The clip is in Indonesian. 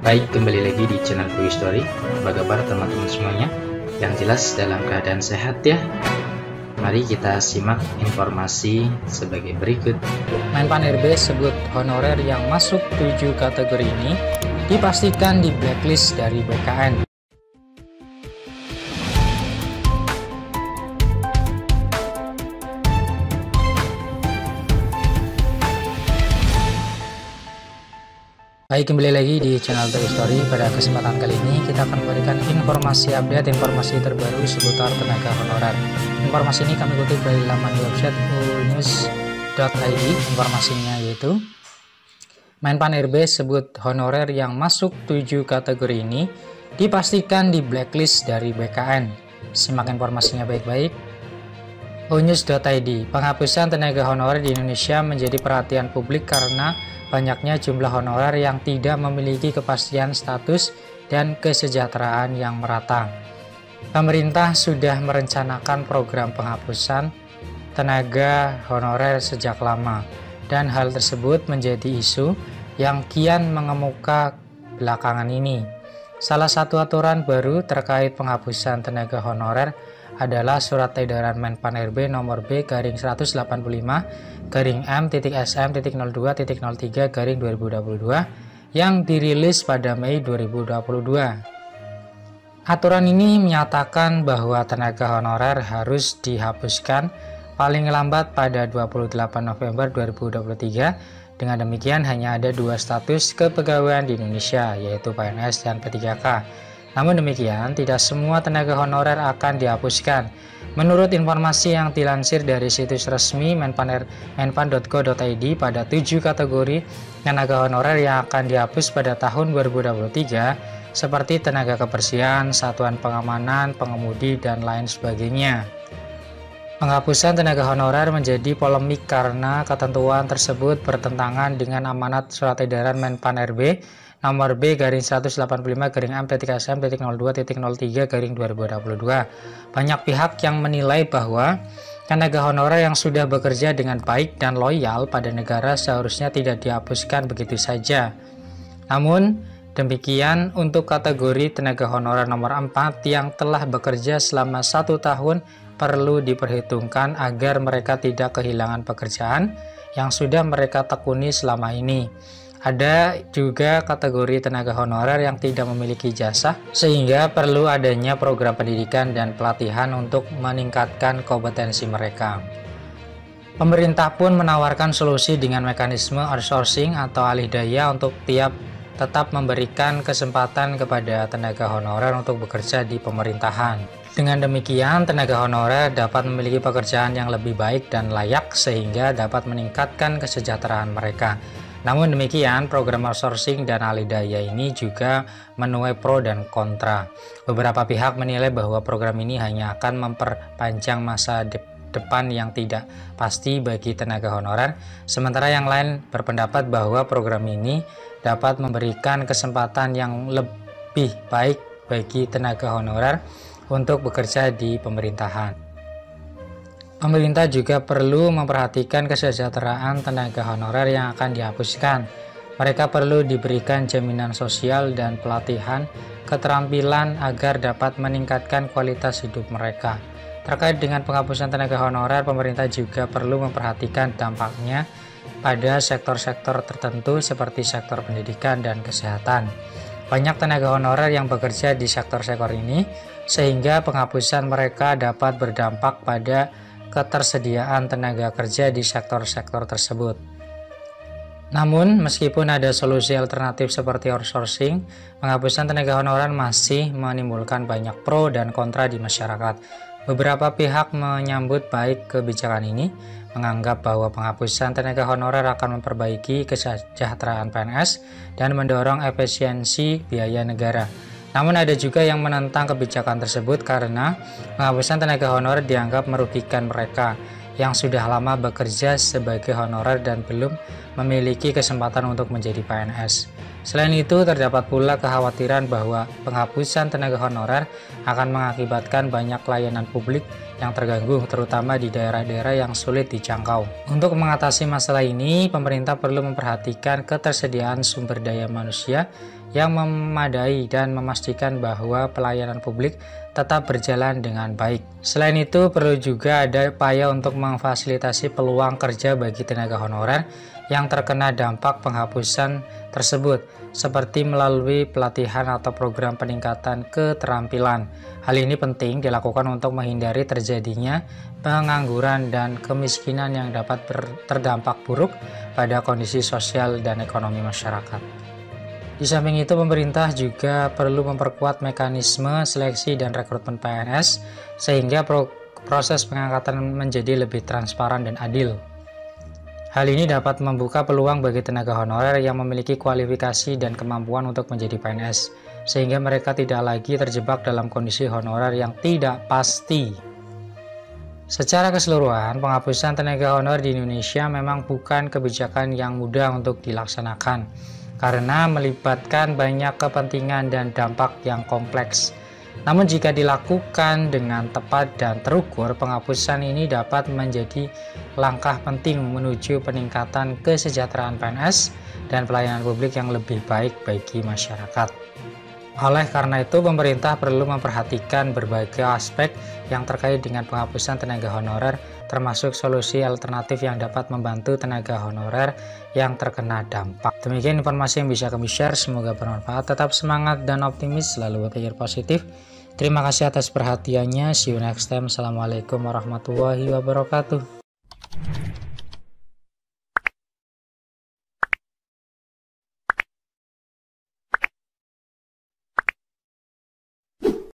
Baik, kembali lagi di channel Quick Story. Apa kabar teman-teman semuanya? Yang jelas dalam keadaan sehat ya. Mari kita simak informasi sebagai berikut. Menpan RB sebut honorer yang masuk 7 kategori ini dipastikan di blacklist dari BKN. Baik, kembali lagi di channel Quick Story. Pada kesempatan kali ini kita akan memberikan informasi update, informasi terbaru seputar tenaga honorer. Informasi ini kami kutip dari laman website unews.id. Informasinya yaitu Menpan RB sebut honorer yang masuk 7 kategori ini dipastikan di blacklist dari BKN. Simak informasinya baik-baik. unews.id. Penghapusan tenaga honorer di Indonesia menjadi perhatian publik karena banyaknya jumlah honorer yang tidak memiliki kepastian status dan kesejahteraan yang merata. Pemerintah sudah merencanakan program penghapusan tenaga honorer sejak lama, dan hal tersebut menjadi isu yang kian mengemuka belakangan ini. Salah satu aturan baru terkait penghapusan tenaga honorer adalah Surat Edaran Menpan RB nomor B/85-M.SM.02.03/2022 yang dirilis pada Mei 2022. Aturan ini menyatakan bahwa tenaga honorer harus dihapuskan paling lambat pada 28 November 2023. Dengan demikian hanya ada 2 status kepegawaian di Indonesia, yaitu PNS dan P3K. Namun demikian, tidak semua tenaga honorer akan dihapuskan. Menurut informasi yang dilansir dari situs resmi menpan.go.id, pada 7 kategori tenaga honorer yang akan dihapus pada tahun 2023, seperti tenaga kebersihan, satuan pengamanan, pengemudi, dan lain sebagainya. Penghapusan tenaga honorer menjadi polemik karena ketentuan tersebut bertentangan dengan amanat Surat Edaran Menpan RB nomor B/185-M.SM.02.03/2022. Banyak pihak yang menilai bahwa tenaga honorer yang sudah bekerja dengan baik dan loyal pada negara seharusnya tidak dihapuskan begitu saja. Namun demikian, untuk kategori tenaga honorer nomor 4 yang telah bekerja selama 1 tahun perlu diperhitungkan agar mereka tidak kehilangan pekerjaan yang sudah mereka tekuni selama ini. Ada juga kategori tenaga honorer yang tidak memiliki jasa, sehingga perlu adanya program pendidikan dan pelatihan untuk meningkatkan kompetensi mereka. Pemerintah pun menawarkan solusi dengan mekanisme outsourcing atau alih daya untuk tetap memberikan kesempatan kepada tenaga honorer untuk bekerja di pemerintahan. Dengan demikian, tenaga honorer dapat memiliki pekerjaan yang lebih baik dan layak sehingga dapat meningkatkan kesejahteraan mereka. Namun demikian, program outsourcing dan alih daya ini juga menuai pro dan kontra. Beberapa pihak menilai bahwa program ini hanya akan memperpanjang masa depan yang tidak pasti bagi tenaga honorer, sementara yang lain berpendapat bahwa program ini dapat memberikan kesempatan yang lebih baik bagi tenaga honorer untuk bekerja di pemerintahan. Pemerintah juga perlu memperhatikan kesejahteraan tenaga honorer yang akan dihapuskan. Mereka perlu diberikan jaminan sosial dan pelatihan keterampilan agar dapat meningkatkan kualitas hidup mereka. Terkait dengan penghapusan tenaga honorer, pemerintah juga perlu memperhatikan dampaknya pada sektor-sektor tertentu seperti sektor pendidikan dan kesehatan. Banyak tenaga honorer yang bekerja di sektor-sektor ini, sehingga penghapusan mereka dapat berdampak pada ketersediaan tenaga kerja di sektor-sektor tersebut. Namun, meskipun ada solusi alternatif seperti outsourcing, penghapusan tenaga honorer masih menimbulkan banyak pro dan kontra di masyarakat. Beberapa pihak menyambut baik kebijakan ini, menganggap bahwa penghapusan tenaga honorer akan memperbaiki kesejahteraan PNS dan mendorong efisiensi biaya negara. Namun ada juga yang menentang kebijakan tersebut karena penghapusan tenaga honorer dianggap merugikan mereka yang sudah lama bekerja sebagai honorer dan belum memiliki kesempatan untuk menjadi PNS. Selain itu, terdapat pula kekhawatiran bahwa penghapusan tenaga honorer akan mengakibatkan banyak layanan publik yang terganggu, terutama di daerah-daerah yang sulit dijangkau. Untuk mengatasi masalah ini, pemerintah perlu memperhatikan ketersediaan sumber daya manusia yang memadai dan memastikan bahwa pelayanan publik tetap berjalan dengan baik. Selain itu, perlu juga ada upaya untuk memfasilitasi peluang kerja bagi tenaga honorer yang terkena dampak penghapusan tersebut, seperti melalui pelatihan atau program peningkatan keterampilan. Hal ini penting dilakukan untuk menghindari terjadinya pengangguran dan kemiskinan yang dapat terdampak buruk pada kondisi sosial dan ekonomi masyarakat. Di samping itu, pemerintah juga perlu memperkuat mekanisme seleksi dan rekrutmen PNS sehingga proses pengangkatan menjadi lebih transparan dan adil. Hal ini dapat membuka peluang bagi tenaga honorer yang memiliki kualifikasi dan kemampuan untuk menjadi PNS, sehingga mereka tidak lagi terjebak dalam kondisi honorer yang tidak pasti. Secara keseluruhan, penghapusan tenaga honorer di Indonesia memang bukan kebijakan yang mudah untuk dilaksanakan, karena melibatkan banyak kepentingan dan dampak yang kompleks. Namun jika dilakukan dengan tepat dan terukur, penghapusan ini dapat menjadi langkah penting menuju peningkatan kesejahteraan PNS dan pelayanan publik yang lebih baik bagi masyarakat. Oleh karena itu, pemerintah perlu memperhatikan berbagai aspek yang terkait dengan penghapusan tenaga honorer, termasuk solusi alternatif yang dapat membantu tenaga honorer yang terkena dampak. Demikian informasi yang bisa kami share, semoga bermanfaat. Tetap semangat dan optimis, selalu berpikir positif. Terima kasih atas perhatiannya. See you next time. Assalamualaikum warahmatullahi wabarakatuh.